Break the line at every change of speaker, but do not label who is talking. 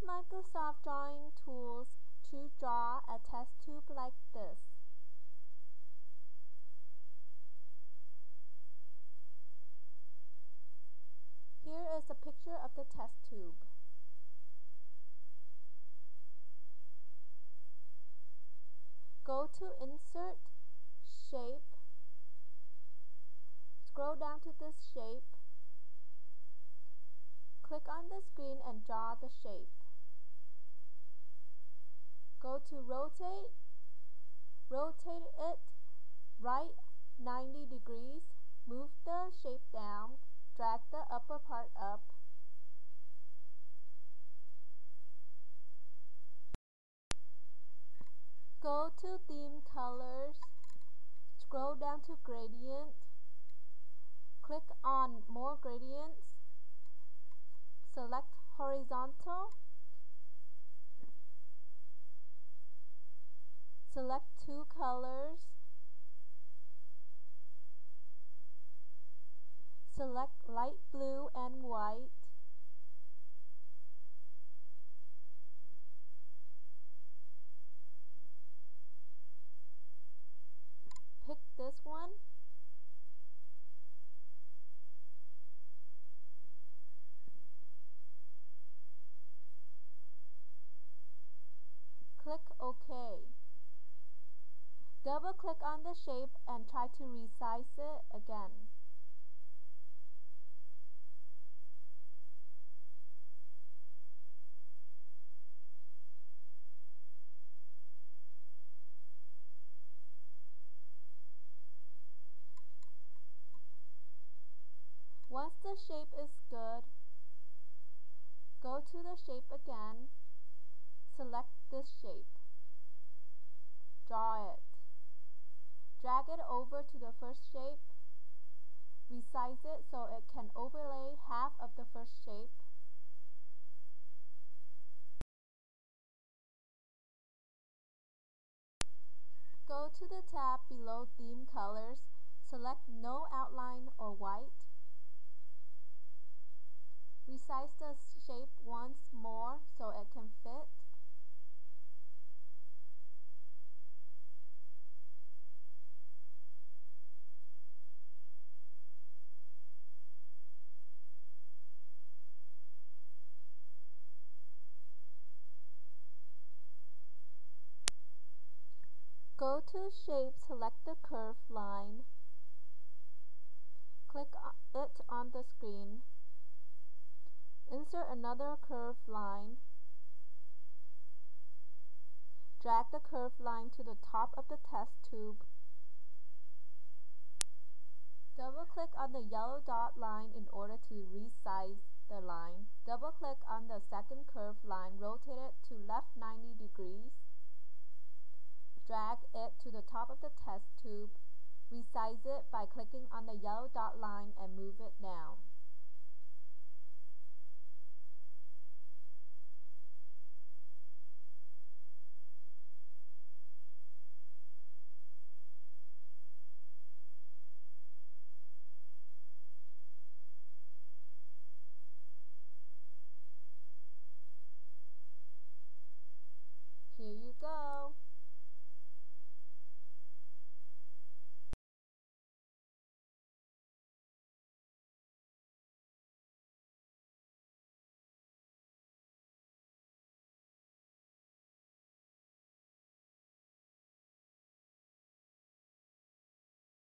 Microsoft Drawing Tools to draw a test tube like this. Here is a picture of the test tube. Go to Insert, Shape, scroll down to this shape, click on the screen and draw the shape. Go to Rotate, rotate it right 90 degrees, move the shape down, drag the upper part up. Go to Theme Colors, scroll down to Gradient, click on More Gradients, select Horizontal, select two colors, select light blue and white, pick this one, click OK. Double click on the shape and try to resize it again. Once the shape is good, go to the shape again, select this shape, draw it, drag it over to the first shape, resize it so it can overlay half of the first shape. Go to the tab below Theme Colors, select No Outline or White. Resize the shape once more so it can fit. Go to Shape, select the curved line. Click it on the screen. Insert another curved line. Drag the curved line to the top of the test tube. Double-click on the yellow dot line in order to resize the line. Double-click on the second curved line, rotate it to left 90 degrees. Drag it to the top of the test tube. Resize it by clicking on the yellow dot line and move it down. Here you go.